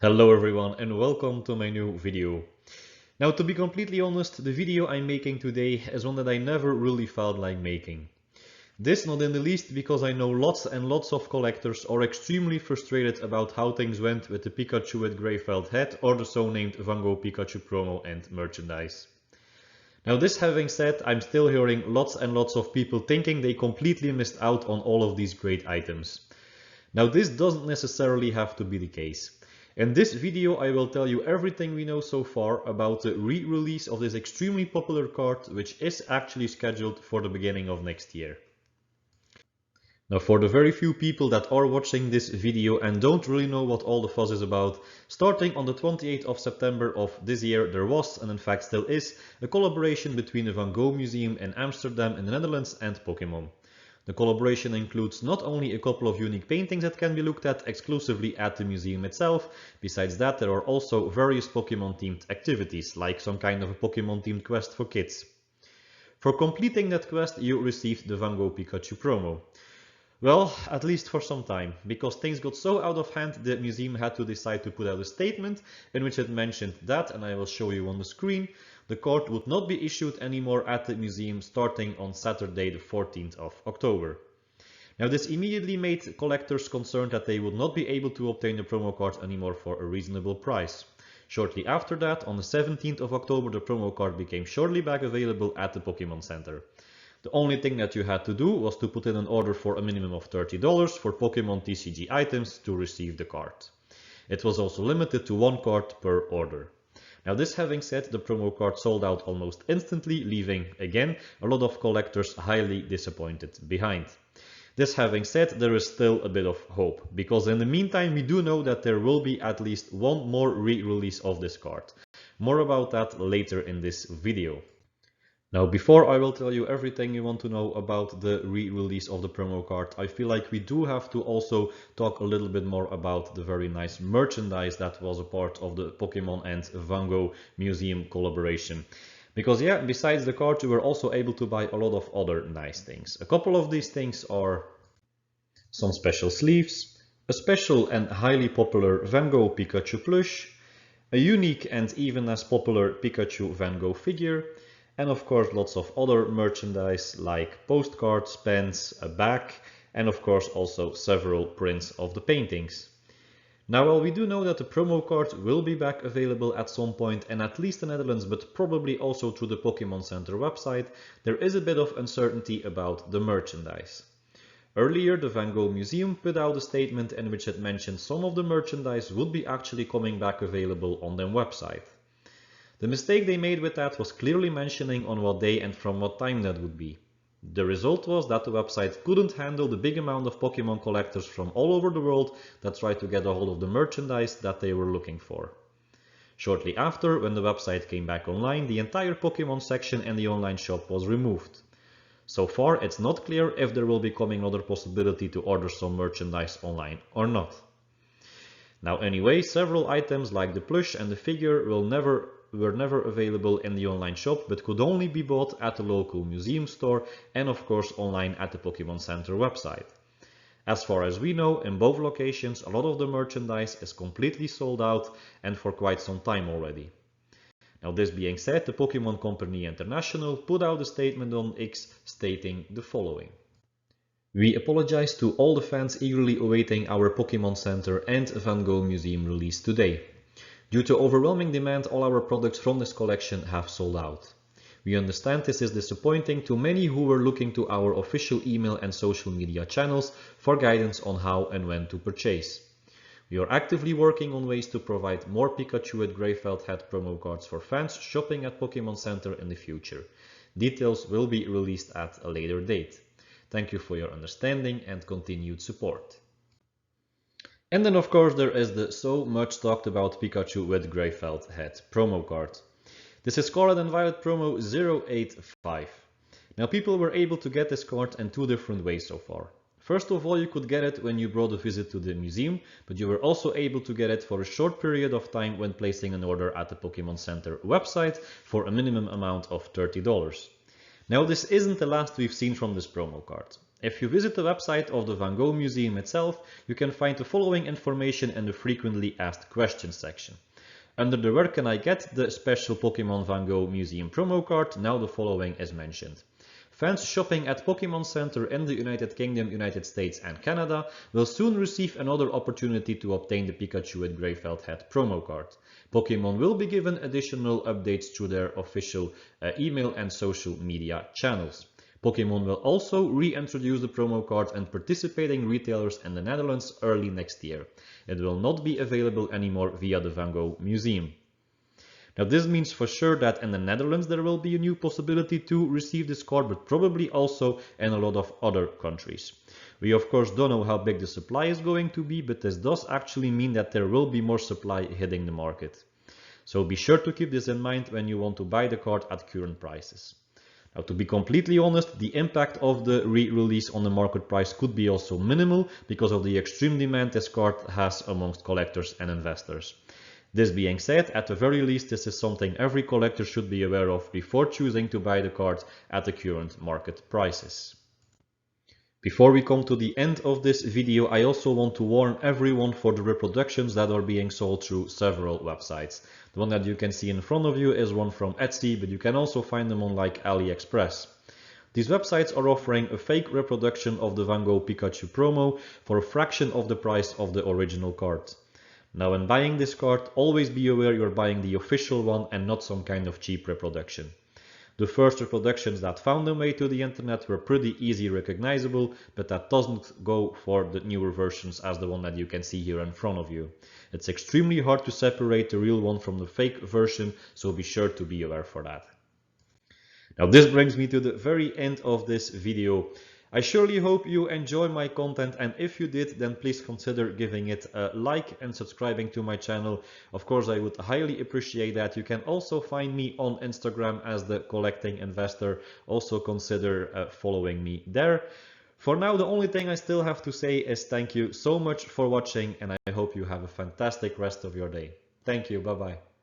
Hello everyone and welcome to my new video. Now, to be completely honest, the video I'm making today is one that I never really felt like making. This not in the least because I know lots and lots of collectors are extremely frustrated about how things went with the Pikachu with grey felt head or the so-named Van Gogh Pikachu promo and merchandise. Now, this having said, I'm still hearing lots and lots of people thinking they completely missed out on all of these great items. Now, this doesn't necessarily have to be the case. In this video, I will tell you everything we know so far about the re-release of this extremely popular card, which is actually scheduled for the beginning of next year. Now, for the very few people that are watching this video and don't really know what all the fuss is about, starting on the 28th of September of this year, there was, and in fact still is, a collaboration between the Van Gogh Museum in Amsterdam in the Netherlands and Pokémon. The collaboration includes not only a couple of unique paintings that can be looked at exclusively at the museum itself, besides that there are also various Pokémon themed activities, like some kind of a Pokémon themed quest for kids. For completing that quest, you received the Van Gogh Pikachu promo. Well, at least for some time, because things got so out of hand, the museum had to decide to put out a statement in which it mentioned that, and I will show you on the screen, the card would not be issued anymore at the museum starting on Saturday the 14th of October. Now, this immediately made collectors concerned that they would not be able to obtain the promo card anymore for a reasonable price. Shortly after that, on the 17th of October, the promo card became shortly back available at the Pokémon Center. The only thing that you had to do was to put in an order for a minimum of $30 for Pokémon TCG items to receive the card. It was also limited to one card per order. Now, this having said, the promo card sold out almost instantly, leaving, again, a lot of collectors highly disappointed behind. This having said, there is still a bit of hope, because in the meantime we do know that there will be at least one more re-release of this card. More about that later in this video. Now, before I will tell you everything you want to know about the re-release of the promo card, I feel like we do have to also talk a little bit more about the very nice merchandise that was a part of the Pokémon and Van Gogh Museum collaboration. Because yeah, besides the card, you were also able to buy a lot of other nice things. A couple of these things are some special sleeves, a special and highly popular Van Gogh Pikachu plush, a unique and even as popular Pikachu Van Gogh figure, and of course lots of other merchandise like postcards, pens, a bag, and of course also several prints of the paintings. Now, while we do know that the promo card will be back available at some point, and at least in the Netherlands, but probably also through the Pokémon Center website, there is a bit of uncertainty about the merchandise. Earlier, the Van Gogh Museum put out a statement in which it mentioned some of the merchandise would be actually coming back available on their website. The mistake they made with that was clearly mentioning on what day and from what time that would be. The result was that the website couldn't handle the big amount of Pokémon collectors from all over the world that tried to get a hold of the merchandise that they were looking for. Shortly after, when the website came back online, the entire Pokémon section and the online shop was removed. So far, it's not clear if there will be coming another possibility to order some merchandise online or not. Now anyway, several items like the plush and the figure were never available in the online shop, but could only be bought at the local museum store and of course online at the Pokémon Center website. As far as we know, in both locations a lot of the merchandise is completely sold out and for quite some time already. Now, this being said, the Pokémon Company International put out a statement on X stating the following. We apologize to all the fans eagerly awaiting our Pokémon Center and Van Gogh Museum release today. Due to overwhelming demand, all our products from this collection have sold out. We understand this is disappointing to many who were looking to our official email and social media channels for guidance on how and when to purchase. We are actively working on ways to provide more Pikachu with grey felt head promo cards for fans shopping at Pokémon Center in the future. Details will be released at a later date. Thank you for your understanding and continued support. And then of course there is the so much talked about Pikachu with grey felt head promo card. This is Scarlet and Violet promo 085. Now, people were able to get this card in two different ways so far. First of all, you could get it when you brought a visit to the museum, but you were also able to get it for a short period of time when placing an order at the Pokémon Center website for a minimum amount of $30. Now, this isn't the last we've seen from this promo card. If you visit the website of the Van Gogh Museum itself, you can find the following information in the frequently asked questions section. Under the Where can I get the special Pokemon Van Gogh Museum promo card, now the following is mentioned. Fans shopping at Pokemon Center in the United Kingdom, United States and Canada will soon receive another opportunity to obtain the Pikachu with Grey Felt Hat promo card. Pokemon will be given additional updates through their official email and social media channels. Pokemon will also reintroduce the promo card and participating retailers in the Netherlands early next year. It will not be available anymore via the Van Gogh Museum. Now this means for sure that in the Netherlands there will be a new possibility to receive this card, but probably also in a lot of other countries. We of course don't know how big the supply is going to be, but this does actually mean that there will be more supply hitting the market. So be sure to keep this in mind when you want to buy the card at current prices. Now, to be completely honest, the impact of the re-release on the market price could be also minimal because of the extreme demand this card has amongst collectors and investors. This being said, at the very least, this is something every collector should be aware of before choosing to buy the card at the current market prices. Before we come to the end of this video, I also want to warn everyone for the reproductions that are being sold through several websites. The one that you can see in front of you is one from Etsy, but you can also find them on like AliExpress. These websites are offering a fake reproduction of the Van Gogh Pikachu promo for a fraction of the price of the original card. Now when buying this card, always be aware you're buying the official one and not some kind of cheap reproduction. The first reproductions that found their way to the internet were pretty easy recognizable, but that doesn't go for the newer versions as the one that you can see here in front of you. It's extremely hard to separate the real one from the fake version, so be sure to be aware for that. Now this brings me to the very end of this video. I surely hope you enjoy my content, and if you did, then please consider giving it a like and subscribing to my channel. Of course, I would highly appreciate that. You can also find me on Instagram as the Collecting Investor. Also consider following me there. For now, the only thing I still have to say is thank you so much for watching, and I hope you have a fantastic rest of your day. Thank you. Bye-bye.